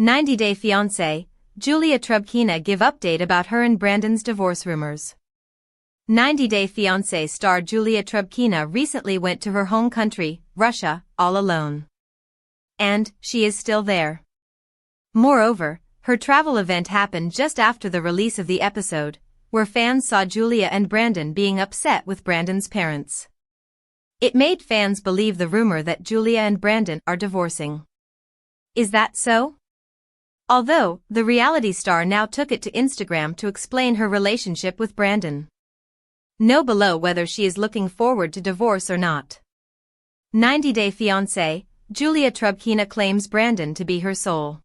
90-Day Fiancé, Julia Trubkina give update about her and Brandon's divorce rumors. 90-Day Fiancé star Julia Trubkina recently went to her home country, Russia, all alone. And she is still there. Moreover, her travel event happened just after the release of the episode, where fans saw Julia and Brandon being upset with Brandon's parents. It made fans believe the rumor that Julia and Brandon are divorcing. Is that so? Although, the reality star now took it to Instagram to explain her relationship with Brandon. Know below whether she is looking forward to divorce or not. 90-Day Fiancé, Julia Trubkina claims Brandon to be her soul.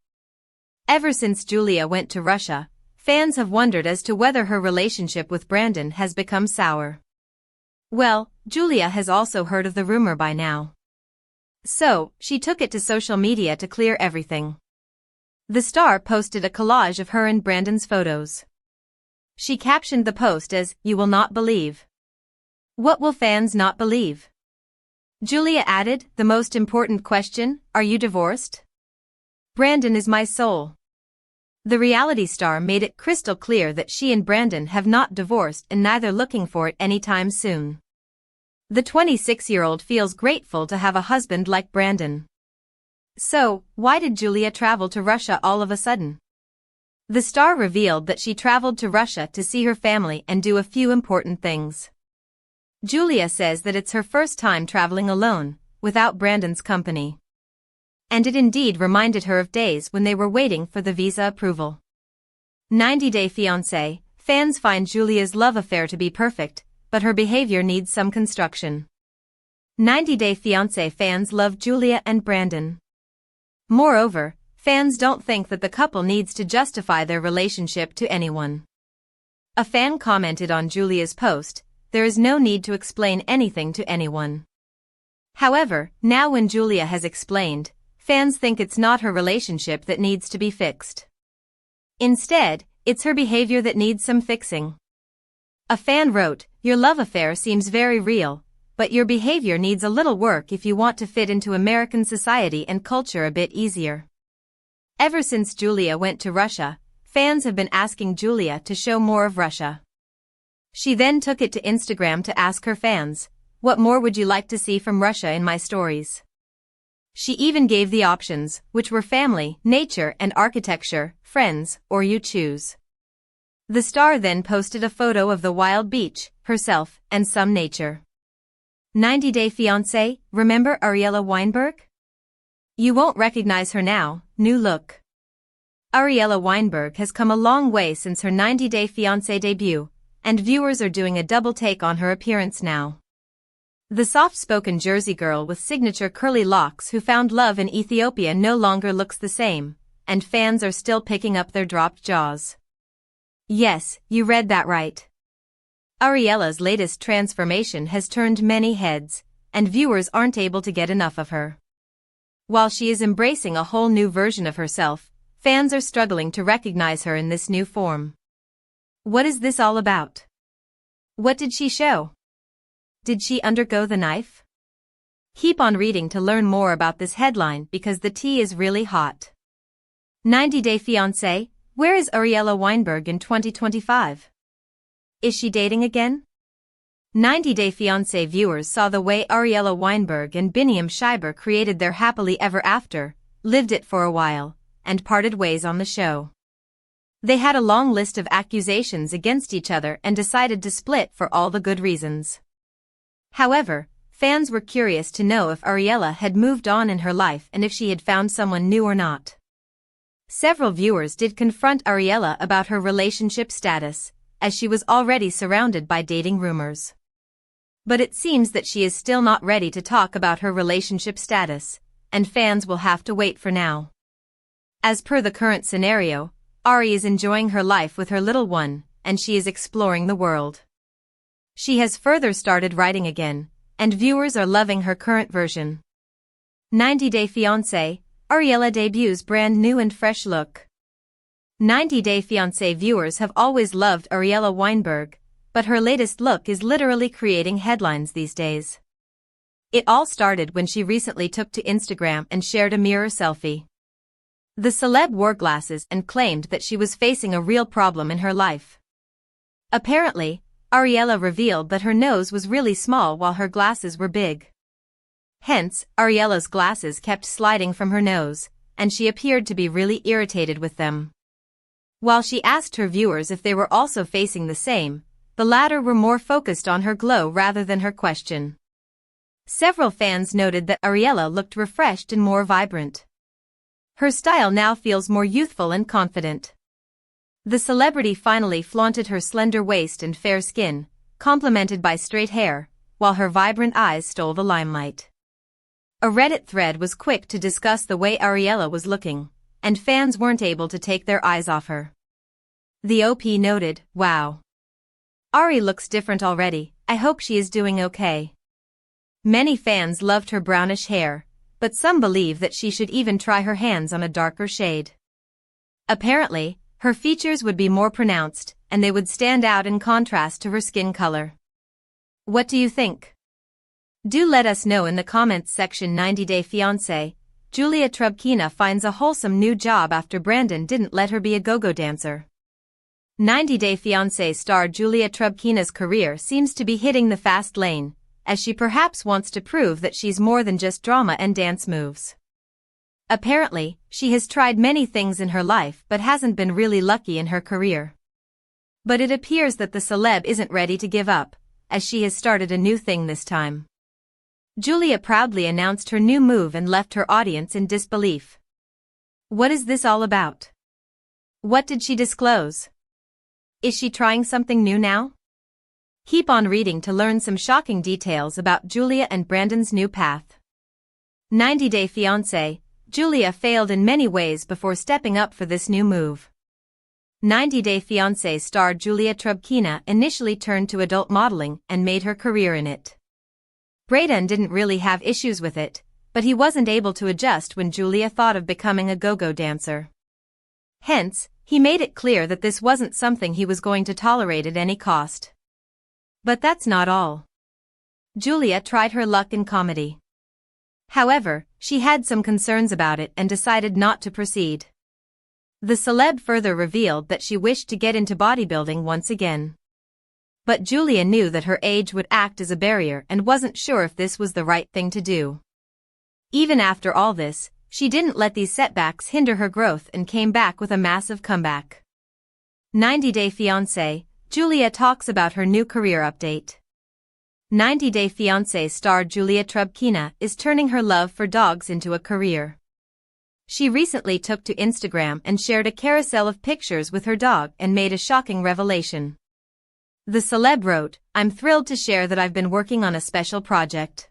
Ever since Julia went to Russia, fans have wondered as to whether her relationship with Brandon has become sour. Well, Julia has also heard of the rumor by now. So, she took it to social media to clear everything. The star posted a collage of her and Brandon's photos. She captioned the post as, "You will not believe." What will fans not believe? Julia added, "The most important question, are you divorced? Brandon is my soul." The reality star made it crystal clear that she and Brandon have not divorced and neither looking for it anytime soon. The 26-year-old feels grateful to have a husband like Brandon. So, why did Julia travel to Russia all of a sudden? The star revealed that she traveled to Russia to see her family and do a few important things. Julia says that it's her first time traveling alone, without Brandon's company. And it indeed reminded her of days when they were waiting for the visa approval. 90-Day Fiancé, fans find Julia's love affair to be perfect, but her behavior needs some construction. 90-Day Fiancé fans love Julia and Brandon. Moreover, fans don't think that the couple needs to justify their relationship to anyone. A fan commented on Julia's post, "There is no need to explain anything to anyone." However, now when Julia has explained, fans think it's not her relationship that needs to be fixed. Instead, it's her behavior that needs some fixing. A fan wrote, "Your love affair seems very real, but your behavior needs a little work if you want to fit into American society and culture a bit easier." Ever since Julia went to Russia, fans have been asking Julia to show more of Russia. She then took it to Instagram to ask her fans, "What more would you like to see from Russia in my stories?" She even gave the options, which were family, nature and architecture, friends, or you choose. The star then posted a photo of the wild beach, herself, and some nature. 90-Day Fiancé, remember Ariela Weinberg? You won't recognize her now, new look. Ariela Weinberg has come a long way since her 90-Day Fiancé debut, and viewers are doing a double take on her appearance now. The soft-spoken Jersey girl with signature curly locks who found love in Ethiopia no longer looks the same, and fans are still picking up their dropped jaws. Yes, you read that right. Ariela's latest transformation has turned many heads, and viewers aren't able to get enough of her. While she is embracing a whole new version of herself, fans are struggling to recognize her in this new form. What is this all about? What did she show? Did she undergo the knife? Keep on reading to learn more about this headline because the tea is really hot. 90-Day Fiancé, where is Ariela Weinberg in 2025? Is she dating again? 90-Day Fiancé viewers saw the way Ariela Weinberg and Biniyam created their happily ever after, lived it for a while, and parted ways on the show. They had a long list of accusations against each other and decided to split for all the good reasons. However, fans were curious to know if Ariela had moved on in her life and if she had found someone new or not. Several viewers did confront Ariela about her relationship status, as she was already surrounded by dating rumors. But it seems that she is still not ready to talk about her relationship status, and fans will have to wait for now. As per the current scenario, Ari is enjoying her life with her little one, and she is exploring the world. She has further started writing again, and viewers are loving her current version. 90-Day Fiancé, Ariela debuts brand new and fresh look. 90-Day Fiancé viewers have always loved Ariela Weinberg, but her latest look is literally creating headlines these days. It all started when she recently took to Instagram and shared a mirror selfie. The celeb wore glasses and claimed that she was facing a real problem in her life. Apparently, Ariela revealed that her nose was really small while her glasses were big. Hence, Ariela's glasses kept sliding from her nose, and she appeared to be really irritated with them. While she asked her viewers if they were also facing the same, the latter were more focused on her glow rather than her question. Several fans noted that Ariela looked refreshed and more vibrant. Her style now feels more youthful and confident. The celebrity finally flaunted her slender waist and fair skin, complemented by straight hair, while her vibrant eyes stole the limelight. A Reddit thread was quick to discuss the way Ariela was looking, and fans weren't able to take their eyes off her. The OP noted, "Wow. Ari looks different already, I hope she is doing okay." Many fans loved her brownish hair, but some believe that she should even try her hands on a darker shade. Apparently, her features would be more pronounced, and they would stand out in contrast to her skin color. What do you think? Do let us know in the comments section. 90 Day Fiancé, Julia Trubkina finds a wholesome new job after Brandon didn't let her be a go-go dancer. 90 Day Fiancé star Julia Trubkina's career seems to be hitting the fast lane, as she perhaps wants to prove that she's more than just drama and dance moves. Apparently, she has tried many things in her life but hasn't been really lucky in her career. But it appears that the celeb isn't ready to give up, as she has started a new thing this time. Julia proudly announced her new move and left her audience in disbelief. What is this all about? What did she disclose? Is she trying something new now? Keep on reading to learn some shocking details about Julia and Brandon's new path. 90 Day Fiancé, Julia failed in many ways before stepping up for this new move. 90 Day Fiancé star Julia Trubkina initially turned to adult modeling and made her career in it. Brandon didn't really have issues with it, but he wasn't able to adjust when Julia thought of becoming a go-go dancer. Hence, he made it clear that this wasn't something he was going to tolerate at any cost. But that's not all. Julia tried her luck in comedy. However, she had some concerns about it and decided not to proceed. The celeb further revealed that she wished to get into bodybuilding once again. But Julia knew that her age would act as a barrier and wasn't sure if this was the right thing to do. Even after all this, she didn't let these setbacks hinder her growth and came back with a massive comeback. 90 Day Fiancé, Julia talks about her new career update. 90 Day Fiancé star Julia Trubkina is turning her love for dogs into a career. She recently took to Instagram and shared a carousel of pictures with her dog and made a shocking revelation. The celeb wrote, "I'm thrilled to share that I've been working on a special project."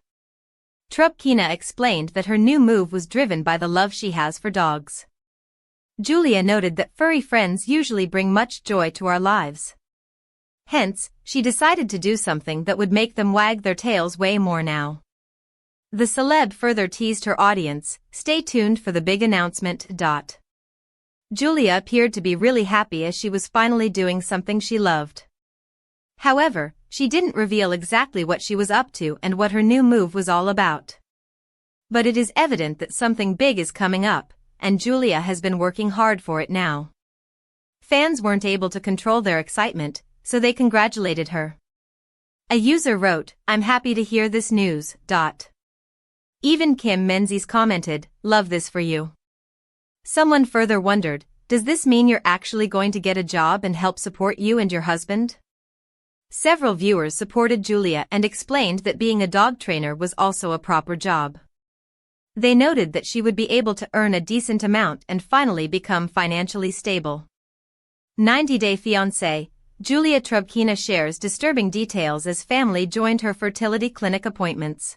Trubkina explained that her new move was driven by the love she has for dogs. Julia noted that furry friends usually bring much joy to our lives. Hence, she decided to do something that would make them wag their tails way more now. The celeb further teased her audience, "Stay tuned for the big announcement." Julia appeared to be really happy as she was finally doing something she loved. However, she didn't reveal exactly what she was up to and what her new move was all about. But it is evident that something big is coming up, and Julia has been working hard for it now. Fans weren't able to control their excitement, so they congratulated her. A user wrote, "I'm happy to hear this news." Even Kim Menzies commented, "Love this for you." Someone further wondered, "Does this mean you're actually going to get a job and help support you and your husband?" Several viewers supported Julia and explained that being a dog trainer was also a proper job. They noted that she would be able to earn a decent amount and finally become financially stable. 90 Day Fiancé, Julia Trubkina shares disturbing details as family joined her fertility clinic appointments.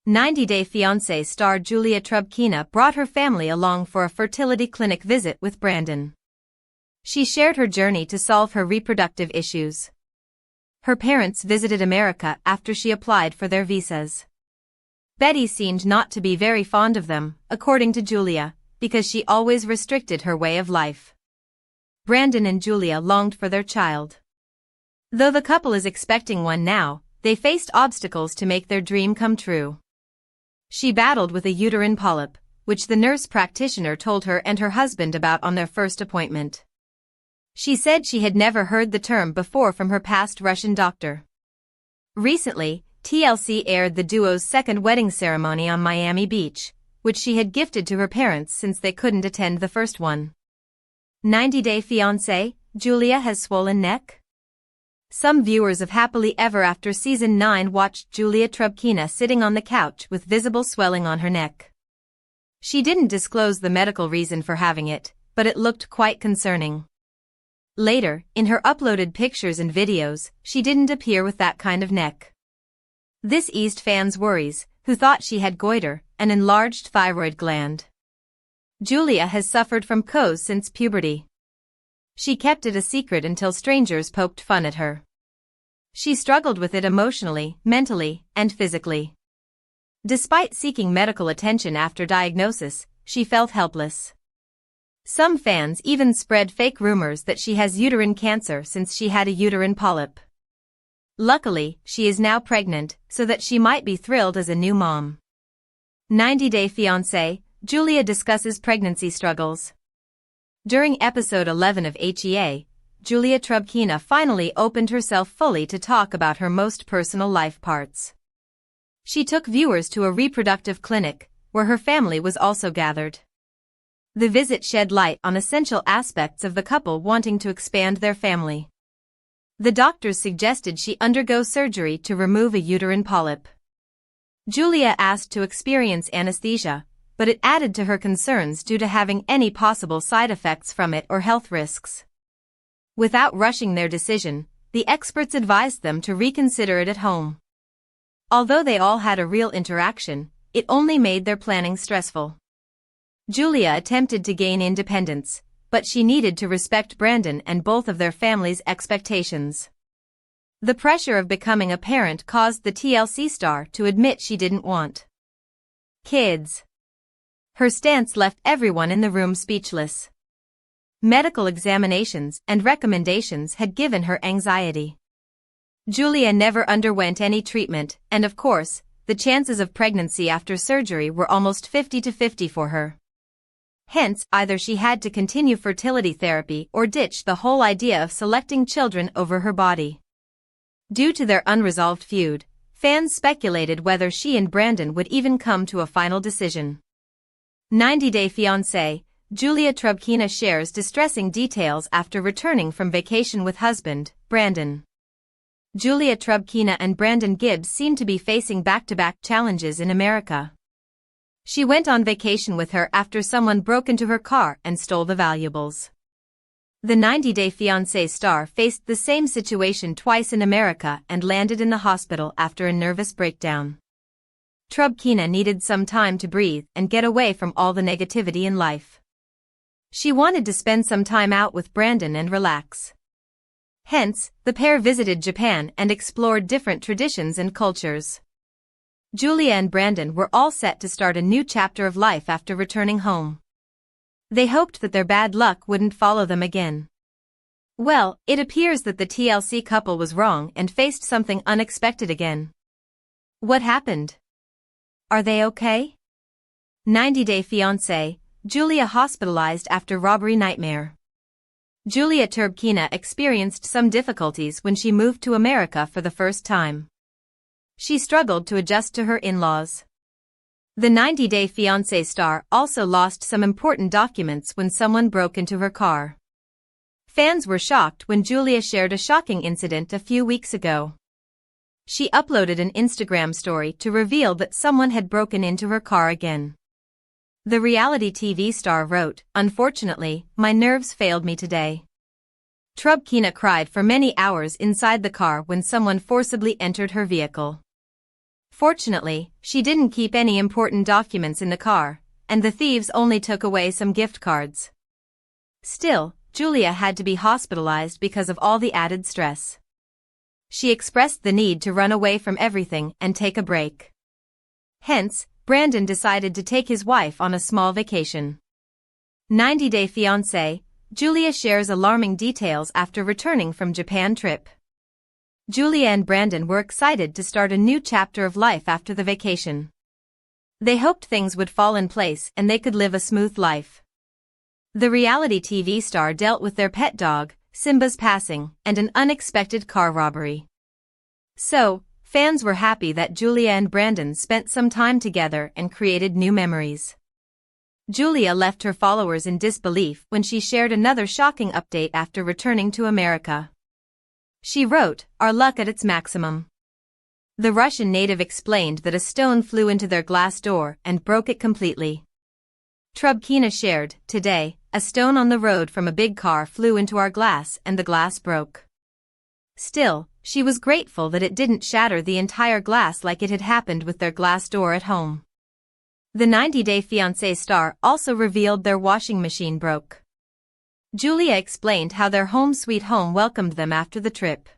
90 Day Fiancé star Julia Trubkina brought her family along for a fertility clinic visit with Brandon. She shared her journey to solve her reproductive issues. Her parents visited America after she applied for their visas. Betty seemed not to be very fond of them, according to Julia, because she always restricted her way of life. Brandon and Julia longed for their child. Though the couple is expecting one now, they faced obstacles to make their dream come true. She battled with a uterine polyp, which the nurse practitioner told her and her husband about on their first appointment. She said she had never heard the term before from her past Russian doctor. Recently, TLC aired the duo's second wedding ceremony on Miami Beach, which she had gifted to her parents since they couldn't attend the first one. 90-Day Fiancé, Julia has swollen neck? Some viewers of Happily Ever After Season 9 watched Julia Trubkina sitting on the couch with visible swelling on her neck. She didn't disclose the medical reason for having it, but it looked quite concerning. Later, in her uploaded pictures and videos, she didn't appear with that kind of neck. This eased fans' worries, who thought she had goiter, an enlarged thyroid gland. Julia has suffered from PCOS since puberty. She kept it a secret until strangers poked fun at her. She struggled with it emotionally, mentally, and physically. Despite seeking medical attention after diagnosis, she felt helpless. Some fans even spread fake rumors that she has uterine cancer since she had a uterine polyp. Luckily, she is now pregnant, so that she might be thrilled as a new mom. 90-Day Fiancé, Julia discusses pregnancy struggles. During episode 11 of HEA, Julia Trubkina finally opened herself fully to talk about her most personal life parts. She took viewers to a reproductive clinic, where her family was also gathered. The visit shed light on essential aspects of the couple wanting to expand their family. The doctors suggested she undergo surgery to remove a uterine polyp. Julia asked to experience anesthesia, but it added to her concerns due to having any possible side effects from it or health risks. Without rushing their decision, the experts advised them to reconsider it at home. Although they all had a real interaction, it only made their planning stressful. Julia attempted to gain independence, but she needed to respect Brandon and both of their families' expectations. The pressure of becoming a parent caused the TLC star to admit she didn't want kids. Her stance left everyone in the room speechless. Medical examinations and recommendations had given her anxiety. Julia never underwent any treatment, and of course, the chances of pregnancy after surgery were almost 50-50 for her. Hence, either she had to continue fertility therapy or ditch the whole idea of selecting children over her body. Due to their unresolved feud, fans speculated whether she and Brandon would even come to a final decision. 90-Day Fiancé, Julia Trubkina shares distressing details after returning from vacation with husband, Brandon. Julia Trubkina and Brandon Gibbs seem to be facing back-to-back challenges in America. She went on vacation with her after someone broke into her car and stole the valuables. The 90-Day Fiancé star faced the same situation twice in America and landed in the hospital after a nervous breakdown. Trubkina needed some time to breathe and get away from all the negativity in life. She wanted to spend some time out with Brandon and relax. Hence, the pair visited Japan and explored different traditions and cultures. Julia and Brandon were all set to start a new chapter of life after returning home. They hoped that their bad luck wouldn't follow them again. Well, it appears that the TLC couple was wrong and faced something unexpected again. What happened? Are they okay? 90-Day Fiancé, Julia hospitalized after robbery nightmare. Julia Trubkina experienced some difficulties when she moved to America for the first time. She struggled to adjust to her in-laws. The 90-Day Fiancé star also lost some important documents when someone broke into her car. Fans were shocked when Julia shared a shocking incident a few weeks ago. She uploaded an Instagram story to reveal that someone had broken into her car again. The reality TV star wrote, "Unfortunately, my nerves failed me today." Trubkina cried for many hours inside the car when someone forcibly entered her vehicle. Fortunately, she didn't keep any important documents in the car, and the thieves only took away some gift cards. Still, Julia had to be hospitalized because of all the added stress. She expressed the need to run away from everything and take a break. Hence, Brandon decided to take his wife on a small vacation. 90-Day Fiancé, Julia shares alarming details after returning from Japan trip. Julia and Brandon were excited to start a new chapter of life after the vacation. They hoped things would fall in place and they could live a smooth life. The reality TV star dealt with their pet dog, Simba's passing, and an unexpected car robbery. So, fans were happy that Julia and Brandon spent some time together and created new memories. Julia left her followers in disbelief when she shared another shocking update after returning to America. She wrote, "Our luck at its maximum." The Russian native explained that a stone flew into their glass door and broke it completely. Trubkina shared, "Today, a stone on the road from a big car flew into our glass and the glass broke." Still, she was grateful that it didn't shatter the entire glass like it had happened with their glass door at home. The 90-day Fiancé star also revealed their washing machine broke. Julia explained how their home sweet home welcomed them after the trip.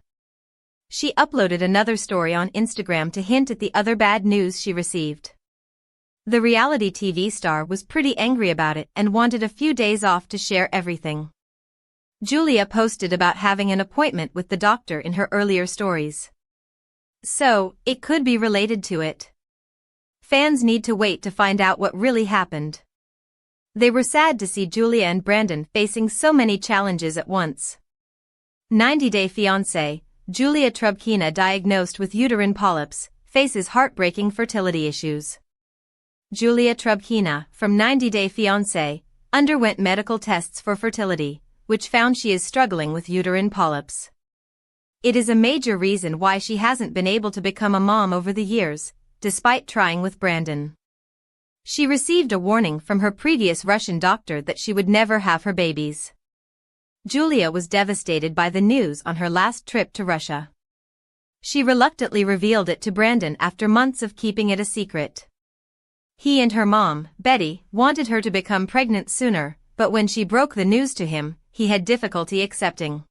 She uploaded another story on Instagram to hint at the other bad news she received. The reality TV star was pretty angry about it and wanted a few days off to share everything. Julia posted about having an appointment with the doctor in her earlier stories. So, it could be related to it. Fans need to wait to find out what really happened. They were sad to see Julia and Brandon facing so many challenges at once. 90-day Fiancé, Julia Trubkina diagnosed with uterine polyps, faces heartbreaking fertility issues. Julia Trubkina, from 90-day Fiancé, underwent medical tests for fertility, which found she is struggling with uterine polyps. It is a major reason why she hasn't been able to become a mom over the years, despite trying with Brandon. She received a warning from her previous Russian doctor that she would never have her babies. Julia was devastated by the news on her last trip to Russia. She reluctantly revealed it to Brandon after months of keeping it a secret. He and her mom, Betty, wanted her to become pregnant sooner, but when she broke the news to him, he had difficulty accepting.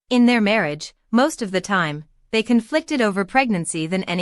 In their marriage, most of the time, they conflicted over pregnancy than any